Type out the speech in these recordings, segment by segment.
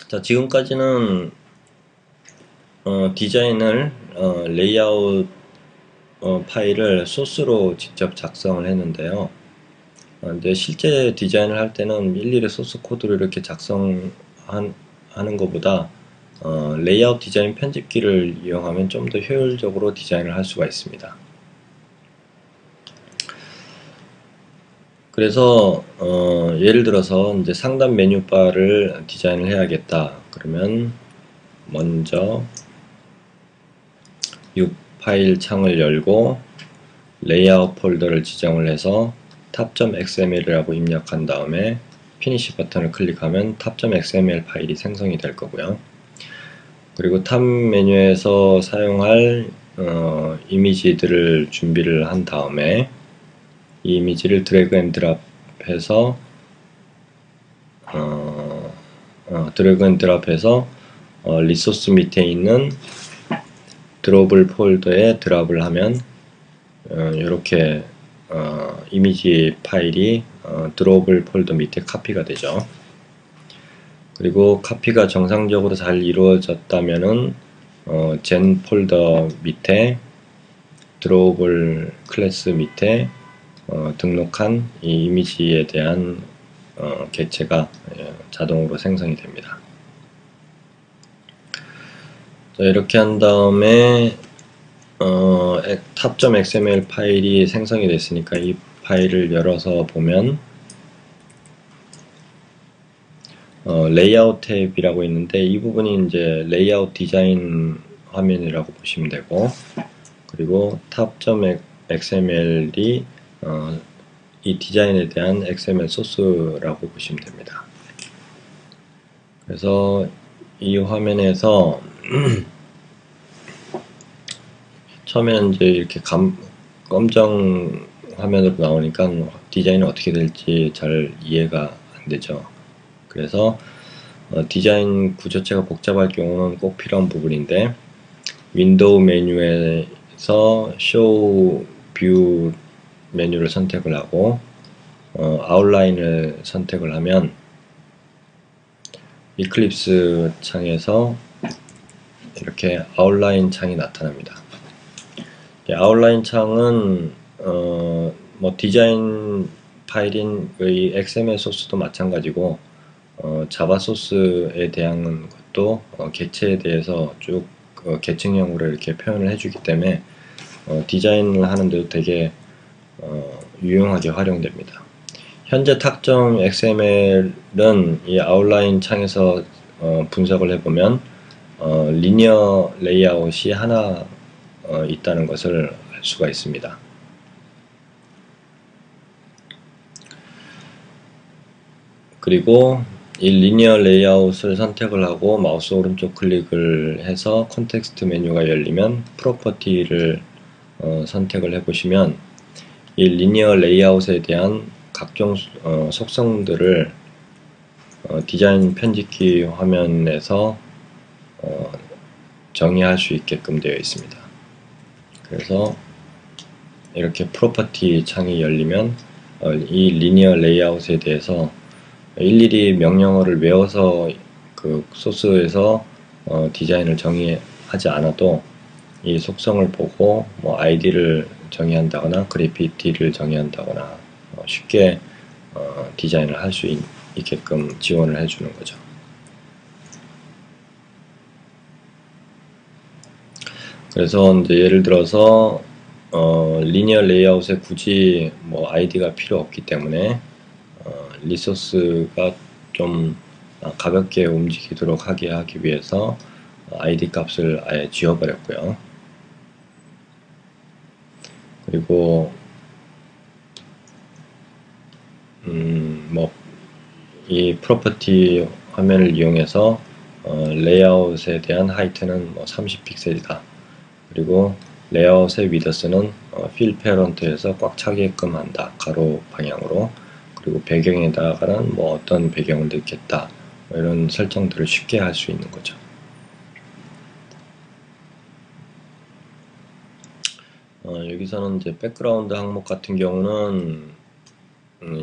자, 지금까지는 디자인을 레이아웃 파일을 소스로 직접 작성을 했는데요. 근데 실제 디자인을 할 때는 일일이 소스 코드로 이렇게 작성하는 것보다 레이아웃 디자인 편집기를 이용하면 좀 더 효율적으로 디자인을 할 수가 있습니다. 그래서 예를 들어서 이제 상단 메뉴바를 디자인을 해야겠다. 그러면 먼저 6 파일 창을 열고 레이아웃 폴더를 지정을 해서 tab.xml이라고 입력한 다음에 피니시 버튼을 클릭하면 tab.xml 파일이 생성이 될 거고요. 그리고 탑 메뉴에서 사용할 이미지들을 준비를 한 다음에 이 이미지를 드래그 앤 드랍해서 리소스 밑에 있는 드롭을 폴더에 드랍을 하면 이렇게 이미지 파일이 드롭을 폴더 밑에 카피가 되죠. 그리고 카피가 정상적으로 잘 이루어졌다면은 젠 폴더 밑에 드롭을 클래스 밑에 등록한 이 이미지에 대한 객체가 자동으로 생성이 됩니다. 자, 이렇게 한 다음에 tab.xml 파일이 생성이 됐으니까 이 파일을 열어서 보면 레이아웃 탭이라고 있는데 이 부분이 이제 레이아웃 디자인 화면이라고 보시면 되고, 그리고 tab.xml이 이 디자인에 대한 XML 소스라고 보시면 됩니다. 그래서 이 화면에서 처음에는 이제 이렇게 검정 화면으로 나오니까 디자인이 어떻게 될지 잘 이해가 안 되죠. 그래서 디자인 구조체가 복잡할 경우는 꼭 필요한 부분인데, 윈도우 메뉴에서 Show View 메뉴를 선택을 하고 아웃라인을 선택을 하면 이클립스 창에서 이렇게 아웃라인 창이 나타납니다. 아웃라인 창은 뭐 디자인 파일인 이 XML 소스도 마찬가지고 자바 소스에 대한 것도 객체에 대해서 쭉 계층형으로 이렇게 표현을 해주기 때문에 디자인을 하는데도 되게 유용하게 활용됩니다. 현재 탁정 XML은 이 아웃라인 창에서 분석을 해보면 리니어 레이아웃이 하나 있다는 것을 알 수가 있습니다. 그리고 이 리니어 레이아웃을 선택을 하고 마우스 오른쪽 클릭을 해서 컨텍스트 메뉴가 열리면 프로퍼티를 선택을 해보시면 이 리니어 레이아웃에 대한 각종 속성들을 디자인 편집기 화면에서 정의할 수 있게끔 되어 있습니다. 그래서 이렇게 프로퍼티 창이 열리면 이 리니어 레이아웃에 대해서 일일이 명령어를 외워서 그 소스에서 디자인을 정의하지 않아도 이 속성을 보고 뭐 아이디를 정의한다거나 그래피티를 정의한다거나 쉽게 디자인을 할 수 있게끔 지원을 해주는 거죠. 그래서 이제 예를 들어서 리니어 레이아웃에 굳이 뭐 아이디가 필요 없기 때문에 리소스가 좀 가볍게 움직이도록 하게 하기 위해서 아이디 값을 아예 지워버렸고요. 그리고 뭐 이 프로퍼티 화면을 이용해서 레이아웃에 대한 하이트는 뭐 30픽셀이다. 그리고 레이아웃의 위더스는 필 패런트에서 꽉 차게끔 한다. 가로 방향으로. 그리고 배경에다가는 뭐 어떤 배경을 넣겠다. 뭐 이런 설정들을 쉽게 할 수 있는 거죠. 여기서는 이제 백그라운드 항목 같은 경우는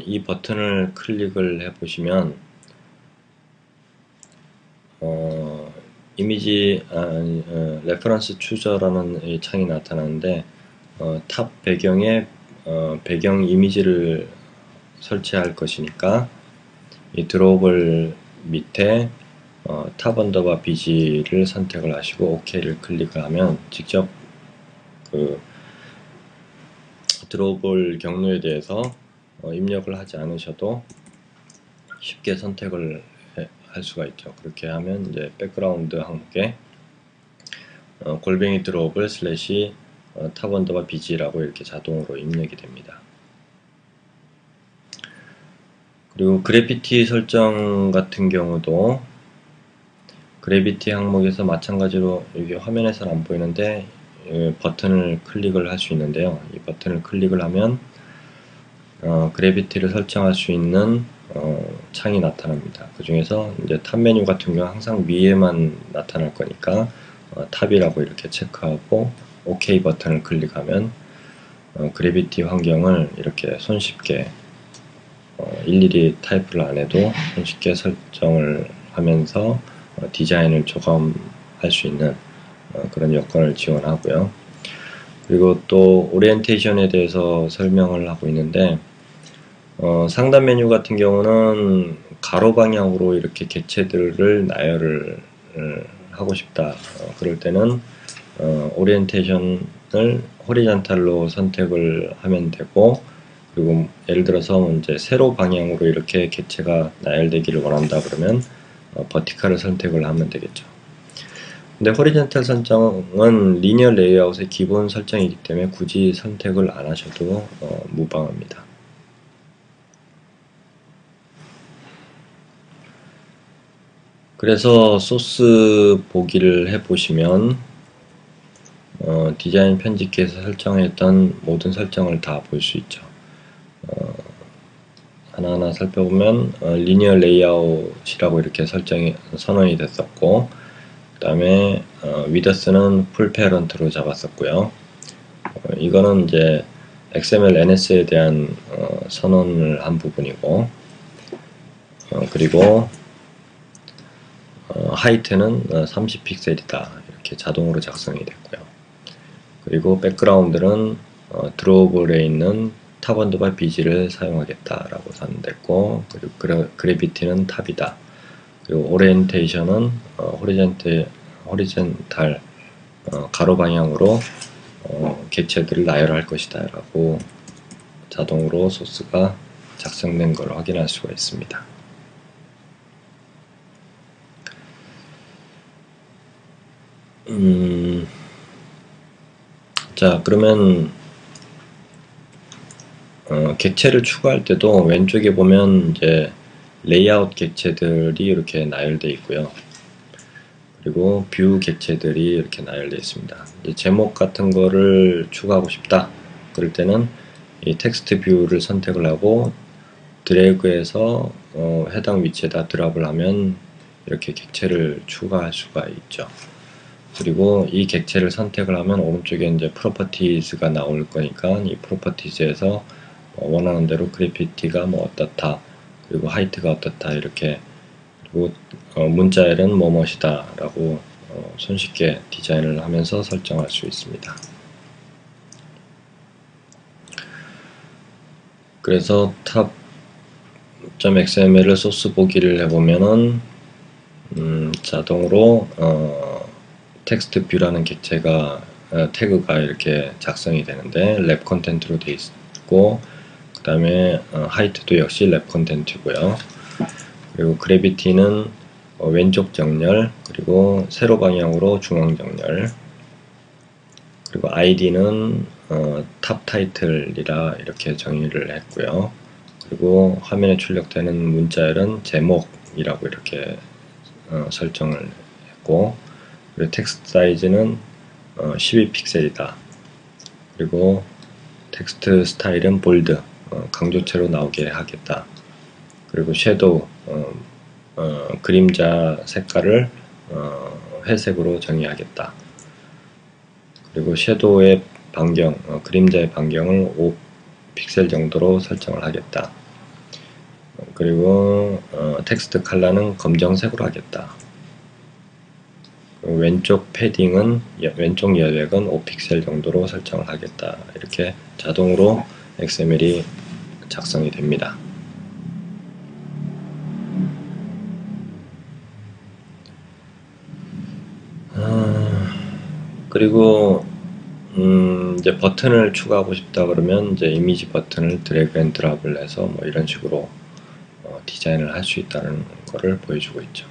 이 버튼을 클릭을 해 보시면 이미지 레퍼런스 추저라는 이 창이 나타나는데 탑 배경에 배경 이미지를 설치할 것이니까 이 드로우볼 밑에 탑 언더바 BG를 선택을 하시고 OK를 클릭하면 직접 그 드로우볼 경로에 대해서 입력을 하지 않으셔도 쉽게 선택을 할 수가 있죠. 그렇게 하면 이제 백그라운드 항목에 골뱅이 드로우볼 슬래시 탑 언더바 BG라고 이렇게 자동으로 입력이 됩니다. 그리고 그래피티 설정 같은 경우도 그래비티 항목에서 마찬가지로 여기 화면에서는 안 보이는데 버튼을 클릭을 할 수 있는데요. 이 버튼을 클릭을 하면 그래비티를 설정할 수 있는 창이 나타납니다. 그 중에서 이제 탑 메뉴 같은 경우 항상 위에만 나타날 거니까 탑이라고 이렇게 체크하고 OK 버튼을 클릭하면 그래비티 환경을 이렇게 손쉽게 일일이 타이프를 안 해도 손쉽게 설정을 하면서 디자인을 조감할 수 있는 그런 여건을 지원하고요. 그리고 또 오리엔테이션에 대해서 설명을 하고 있는데 상단 메뉴 같은 경우는 가로 방향으로 이렇게 객체들을 나열을 하고 싶다. 그럴 때는 오리엔테이션을 호리존탈로 선택을 하면 되고, 그리고 예를 들어서 이제 세로 방향으로 이렇게 객체가 나열되기를 원한다 그러면 버티컬을 선택을 하면 되겠죠. 근데 호리존탈 설정은 리니어 레이아웃의 기본 설정이기 때문에 굳이 선택을 안 하셔도 무방합니다. 그래서 소스 보기를 해보시면 디자인 편집기에서 설정했던 모든 설정을 다 볼 수 있죠. 하나하나 살펴보면 리니어 레이아웃이라고 이렇게 선언이 됐었고, 그 다음에 위더스는 풀 페런트로 잡았었고요. 이거는 이제 XML NS에 대한 선언을 한 부분이고, 그리고 하이트는 30픽셀이다 이렇게 자동으로 작성이 됐고요. 그리고 백그라운드는 드로우볼에 있는 탑 언더바 BG를 사용하겠다라고 선언됐고, 그리고 그래비티는 탑이다. 그리고 오리엔테이션은 호리젠탈 가로 방향으로 객체들을 나열할 것이다 라고 자동으로 소스가 작성된 걸 확인할 수가 있습니다. 자, 그러면 객체를 추가할 때도 왼쪽에 보면 이제 레이아웃 객체들이 이렇게 나열되어 있고요. 그리고 뷰 객체들이 이렇게 나열되어 있습니다. 이제 제목 같은 거를 추가하고 싶다. 그럴 때는 이 텍스트 뷰를 선택을 하고 드래그해서 해당 위치에다 드랍을 하면 이렇게 객체를 추가할 수가 있죠. 그리고 이 객체를 선택을 하면 오른쪽에 이제 프로퍼티즈가 나올 거니까 이 프로퍼티즈에서 원하는 대로 그래피티가 뭐 어떻다, 그리고 하이트가 어떻다 이렇게, 그리고 문자열은 뭐뭇이다 라고 손쉽게 디자인을 하면서 설정할 수 있습니다. 그래서 탑.xml을 소스 보기를 해보면은 자동으로 텍스트 뷰라는 객체가 태그가 이렇게 작성이 되는데 랩 컨텐트로 되어 있고, 그 다음에 하이트도 역시 랩 컨텐트고요. 그리고 그래비티는 왼쪽 정렬, 그리고 세로 방향으로 중앙 정렬, 그리고 id는 탑 타이틀이라 이렇게 정의를 했고요. 그리고 화면에 출력되는 문자열은 제목이라고 이렇게 설정을 했고, 그리고 텍스트 사이즈는 12픽셀이다. 그리고 텍스트 스타일은 볼드, 강조체로 나오게 하겠다. 그리고 섀도우, 그림자 색깔을 회색으로 정의하겠다. 그리고 섀도우의 반경, 그림자의 반경을 5픽셀 정도로 설정을 하겠다. 그리고 텍스트 컬러는 검정색으로 하겠다. 왼쪽 패딩은 왼쪽 여백은 5픽셀 정도로 설정을 하겠다. 이렇게 자동으로 XML이 작성이 됩니다. 그리고 이제 버튼을 추가하고 싶다 그러면 이제 이미지 버튼을 드래그 앤 드랍을 해서 뭐 이런 식으로 디자인을 할 수 있다는 거를 보여주고 있죠.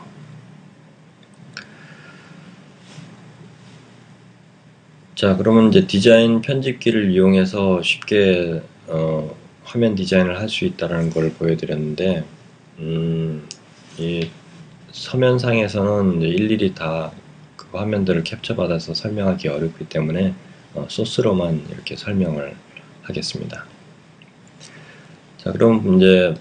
자, 그러면 이제 디자인 편집기를 이용해서 쉽게 화면 디자인을 할 수 있다는 걸 보여드렸는데, 이 서면상에서는 이제 일일이 다 그 화면들을 캡처받아서 설명하기 어렵기 때문에 소스로만 이렇게 설명을 하겠습니다. 자, 그럼 이제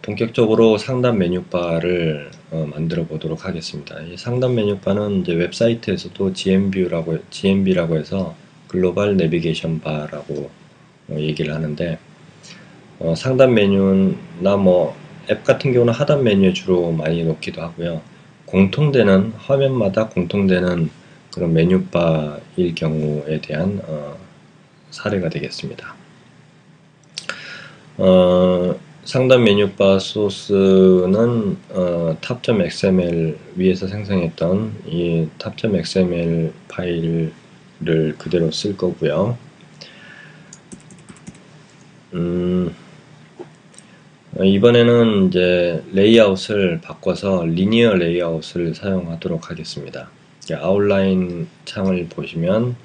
본격적으로 상단 메뉴바를 만들어 보도록 하겠습니다. 이 상단 메뉴바는 이제 웹사이트에서도 GNB라고 해서 글로벌 내비게이션 바라고 얘기를 하는데, 상단 메뉴나 뭐 앱 같은 경우는 하단 메뉴에 주로 많이 놓기도 하고요. 공통되는 화면마다 공통되는 그런 메뉴바일 경우에 대한 사례가 되겠습니다. 상단 메뉴바 소스는 tab.xml 위에서 생성했던 이 tab.xml 파일을 그대로 쓸 거고요. 이번에는 이제 레이아웃을 바꿔서 리니어 레이아웃을 사용하도록 하겠습니다. 아웃라인 창을 보시면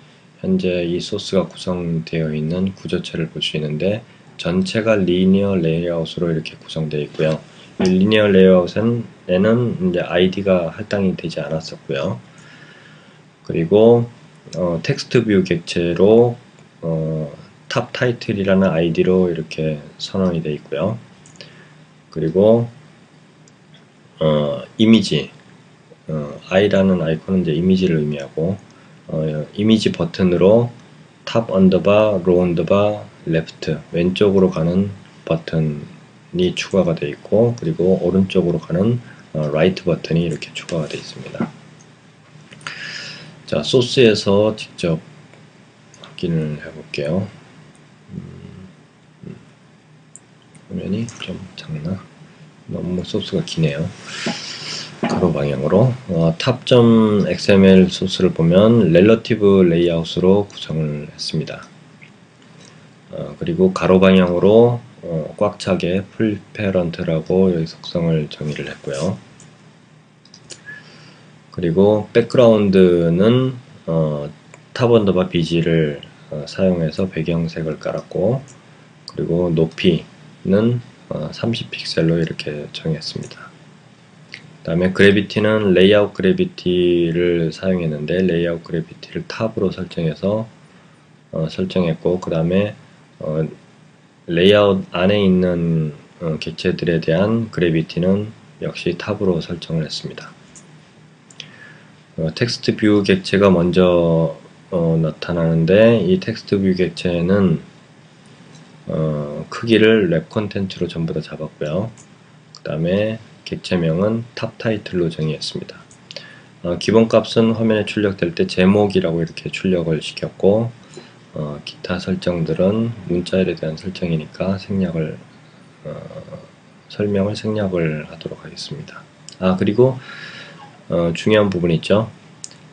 현재 이 소스가 구성되어 있는 구조체를 볼 수 있는데, 전체가 리니어 레이아웃으로 이렇게 구성되어 있고요. 이 리니어 레이아웃에는 이제 아이디가 할당이 되지 않았었고요. 그리고 텍스트 뷰 객체로 탑 타이틀이라는 아이디로 이렇게 선언이 되어 있고요. 그리고 이미지, I라는 아이콘은 이제 이미지를 의미하고, 이미지 버튼으로 탑 언더바, 로 언더바, 레프트 왼쪽으로 가는 버튼이 추가가 되어 있고, 그리고 오른쪽으로 가는 라이트 버튼이 이렇게 추가가 되어 있습니다. 자, 소스에서 직접 확인을 해볼게요. 화면이 좀 작나? 너무 소스가 기네요. 가로 방향으로 tab.xml 소스를 보면 렐러티브 레이아웃으로 구성을 했습니다. 그리고 가로 방향으로 꽉 차게 풀 페런트라고 여기 속성을 정의를 했고요. 그리고 백그라운드는 탑 언더바 BG를 사용해서 배경색을 깔았고, 그리고 높이는 30픽셀로 이렇게 정했습니다. 그 다음에 그래비티는 레이아웃 그래비티를 사용했는데, 레이아웃 그래비티를 탑으로 설정해서 설정했고, 그 다음에 레이아웃 안에 있는 객체들에 대한 그래비티는 역시 탑으로 설정을 했습니다. 텍스트 뷰 객체가 먼저 나타나는데, 이 텍스트 뷰 객체는 크기를 랩 콘텐츠로 전부 다 잡았고요. 그 다음에 객체명은 탑 타이틀로 정의했습니다. 기본 값은 화면에 출력될 때 제목이라고 이렇게 출력을 시켰고, 기타 설정들은 문자열에 대한 설정이니까 설명을 생략을 하도록 하겠습니다. 그리고 중요한 부분이 있죠.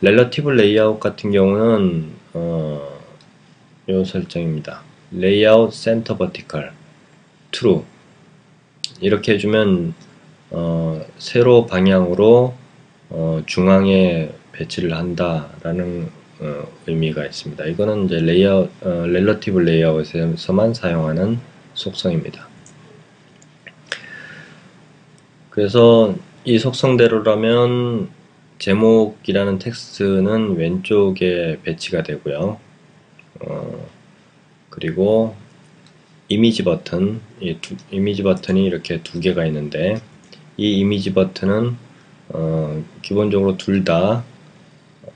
렐러티브 레이아웃 같은 경우는 요 설정입니다. 레이아웃 센터 버티컬 true 이렇게 해주면 세로 방향으로 중앙에 배치를 한다라는 의미가 있습니다. 이거는 이제 렐러티브 레이아웃에서만 사용하는 속성입니다. 그래서 이 속성대로라면 제목이라는 텍스트는 왼쪽에 배치가 되고요. 그리고 이미지 버튼이 이렇게 두 개가 있는데, 이 이미지 버튼은 기본적으로 둘 다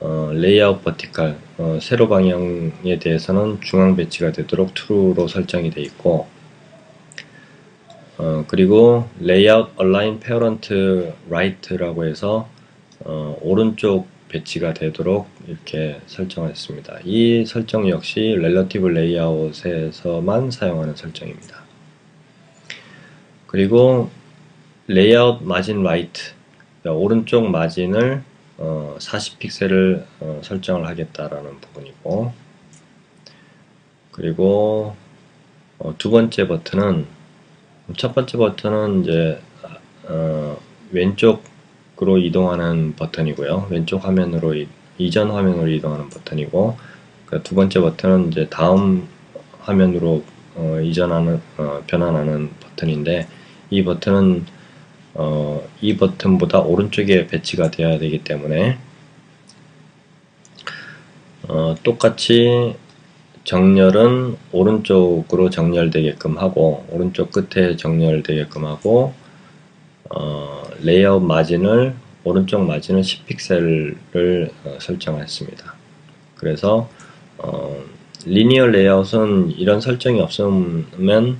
레이아웃 버티컬 세로 방향에 대해서는 중앙 배치가 되도록 true로 설정이 되어 있고, 그리고 레이아웃 얼라인 페어런트 라이트라고 해서 오른쪽 배치가 되도록 이렇게 설정을 했습니다. 이 설정 역시 Relative Layout에서만 사용하는 설정입니다. 그리고 Layout Margin Right, 오른쪽 마진을 40픽셀을 설정을 하겠다라는 부분이고, 그리고 두 번째 버튼은, 첫 번째 버튼은 이제 왼쪽으로 이동하는 버튼이고요. 왼쪽 화면으로 이전 화면으로 이동하는 버튼이고, 그 두 번째 버튼은 이제 다음 화면으로 이전하는 변환하는 버튼인데, 이 버튼은 이 버튼보다 오른쪽에 배치가 되어야 되기 때문에 똑같이 정렬은 오른쪽으로 정렬되게끔 하고, 오른쪽 끝에 정렬되게끔 하고, 레이아웃 마진을 오른쪽 마진을 10픽셀을 설정했습니다. 그래서 리니어 레이아웃은 이런 설정이 없으면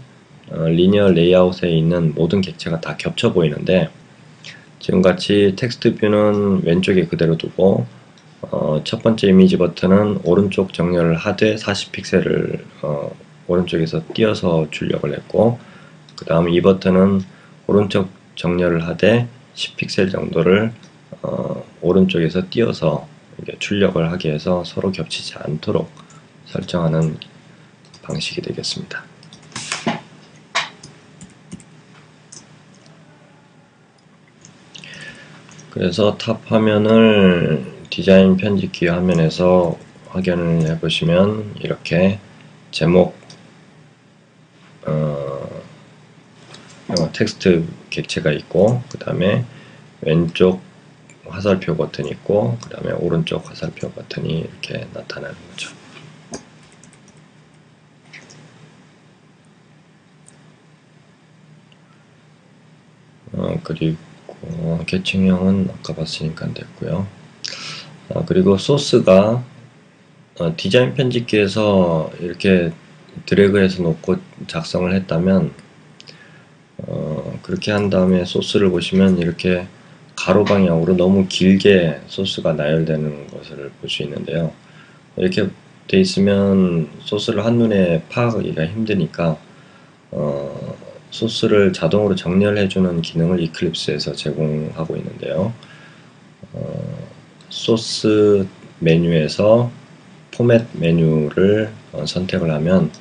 리니어 레이아웃에 있는 모든 객체가 다 겹쳐 보이는데, 지금같이 텍스트 뷰는 왼쪽에 그대로 두고 첫 번째 이미지 버튼은 오른쪽 정렬을 하되 40픽셀을 오른쪽에서 띄어서 출력을 했고, 그 다음 이 버튼은 오른쪽 정렬을 하되 10픽셀 정도를 오른쪽에서 띄어서 출력을 하게 해서 서로 겹치지 않도록 설정하는 방식이 되겠습니다. 그래서 탑 화면을 디자인 편집기 화면에서 확인을 해보시면 이렇게 제목, 텍스트 객체가 있고, 그 다음에 왼쪽 화살표 버튼이 있고, 그 다음에 오른쪽 화살표 버튼이 이렇게 나타나는 거죠. 그리고 계층형은 아까 봤으니까 됐고요. 그리고 소스가 디자인 편집기에서 이렇게 드래그해서 놓고 작성을 했다면, 그렇게 한 다음에 소스를 보시면 이렇게 가로 방향으로 너무 길게 소스가 나열되는 것을 볼 수 있는데요. 이렇게 돼 있으면 소스를 한눈에 파악하기가 힘드니까 소스를 자동으로 정렬해주는 기능을 이클립스에서 제공하고 있는데요. 소스 메뉴에서 포맷 메뉴를 선택을 하면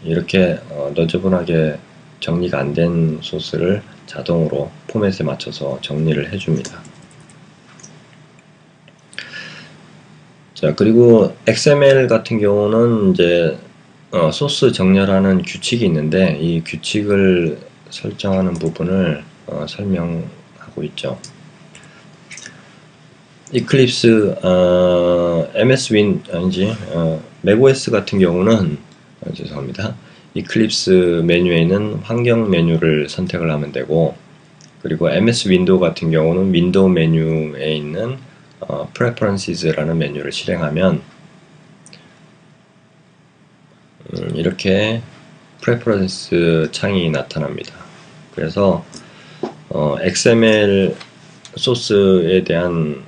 이렇게 너저분하게 정리가 안 된 소스를 자동으로 포맷에 맞춰서 정리를 해줍니다. 자, 그리고 XML 같은 경우는 이제 소스 정렬하는 규칙이 있는데, 이 규칙을 설정하는 부분을 설명하고 있죠. 이클립스 맥OS 같은 경우는 죄송합니다. 이클립스 메뉴에 있는 환경 메뉴를 선택을 하면 되고, 그리고 MS 윈도우 같은 경우는 윈도우 메뉴에 있는 Preferences라는 메뉴를 실행하면 이렇게 Preference 창이 나타납니다. 그래서 XML 소스에 대한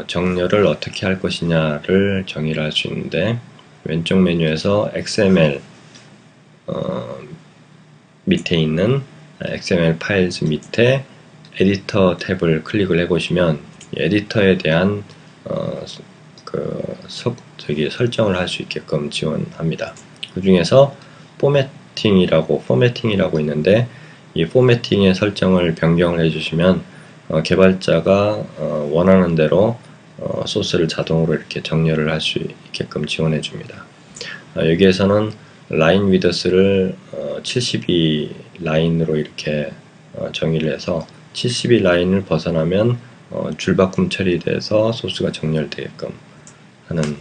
정렬을 어떻게 할 것이냐를 정의를 할 수 있는데, 왼쪽 메뉴에서 XML 밑에 있는 XML 파일즈 밑에 에디터 탭을 클릭을 해보시면 에디터에 대한 설정을 할 수 있게끔 지원합니다. 그 중에서 포매팅이라고 있는데, 이 포매팅의 설정을 변경을 해주시면 개발자가 원하는 대로 소스를 자동으로 이렇게 정렬을 할 수 있게끔 지원해 줍니다. 여기에서는 라인 위드스를 72 라인으로 이렇게 정의를 해서 72 라인을 벗어나면 줄바꿈 처리돼서 소스가 정렬되게끔 하는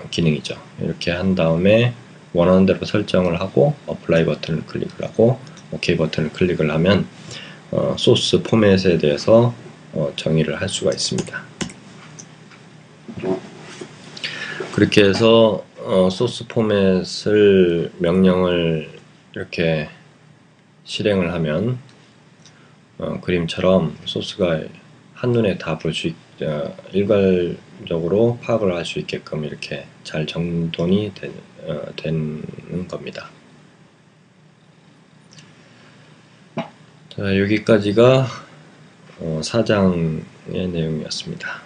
기능이죠. 이렇게 한 다음에 원하는 대로 설정을 하고 어플라이 버튼을 클릭을 하고 OK 버튼을 클릭을 하면 소스 포맷에 대해서 정의를 할 수가 있습니다. 그렇게 해서 소스 포맷을 명령을 이렇게 실행을 하면 그림처럼 소스가 한눈에 다 볼 수 일괄적으로 파악을 할 수 있게끔 이렇게 잘 정돈이 되는 겁니다. 자, 여기까지가 4장의 내용이었습니다.